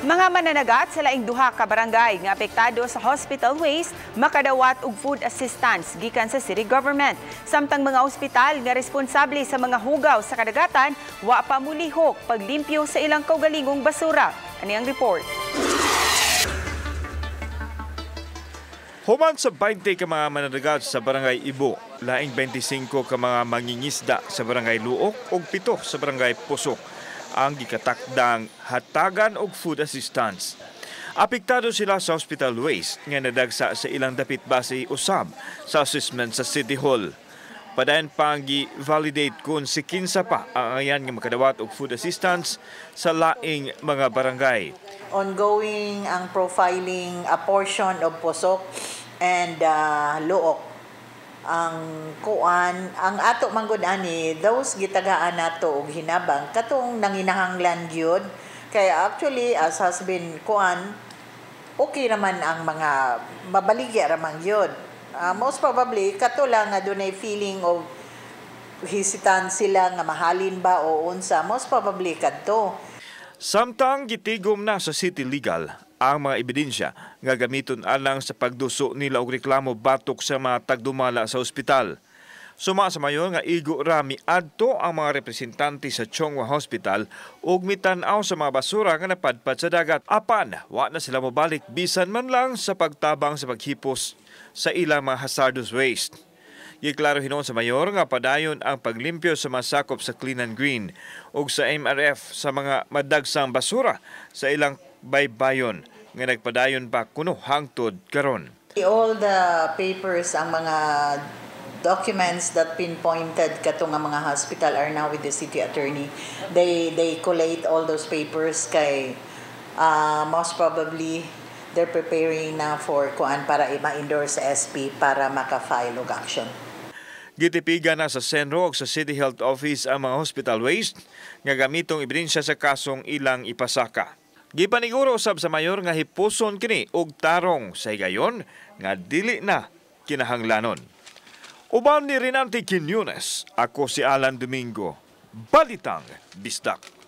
Mga mananagat sa laing duha ka barangay nga apektado sa hospital waste makadawat og food assistance gikan sa city government. Samtang mga ospital nga responsable sa mga hugaw sa kadagatan wa pa mulihok paglimpyo sa ilang kaugalingong basura. Ani ang report. Human sa 20 ka mga mananagat sa barangay Ibo, laing 25 ka mga mangingisda sa barangay Luok ug 7 sa barangay Pusok ang gikatakdang hatagan og food assistance. Apektado sila sa hospital waste nga nadagsa sa ilang dapit base usab sa assessment sa City Hall. Padayon pang gi-validate kung si kinsa pa ang ayan nga makadawat og food assistance sa laing mga barangay. Ongoing ang profiling a portion of Pusok and Luok. Ang ato manggod ani those gitagaan nato og hinabang katong nanginahanglan gyud kay actually as has been okay naman ang mga mabaligya raman gyud. Most probably kato lang nga dunay feeling of hesitant sila nga mahalin ba o unsa, most probably kadto. Samtang gitigom na sa City Legal ang mga ebidensya nga gamiton alang sa pagduso nila og reklamo batok sa mga tagdumala sa ospital. Suma sa mayon nga igo rami adto ang mga representante sa Chongwa Hospital ug mitan-aw sa mga basura nga napadpad sa dagat. Apan wa na sila mobalik bisan man lang sa pagtabang sa paghipos sa ilang mga hazardous waste. Giklaro hinon sa mayor nga padayon ang paglimpyo sa mga sakop sa Clean and Green ug sa MRF sa mga madagsang basura sa ilang baybayon nga nagpadayon pa kuno hangtod karon. All the papers, ang mga documents that pinpointed kato nga mga hospital are now with the city attorney. They collate all those papers kay most probably they're preparing na for para ma-endorse sa SP para maka-file og action. Gitipigan na sa Senro ug sa City Health Office ang mga hospital waste nga gamitong ebidensya sa kasong ilang ipasaka. Gipaniguro usab sa mayor nga hipuson kini og tarong sa higayon nga dili na kinahanglanon. Uban ni Rinanti Quiñones, ako si Alan Domingo, Balitang Bisdak.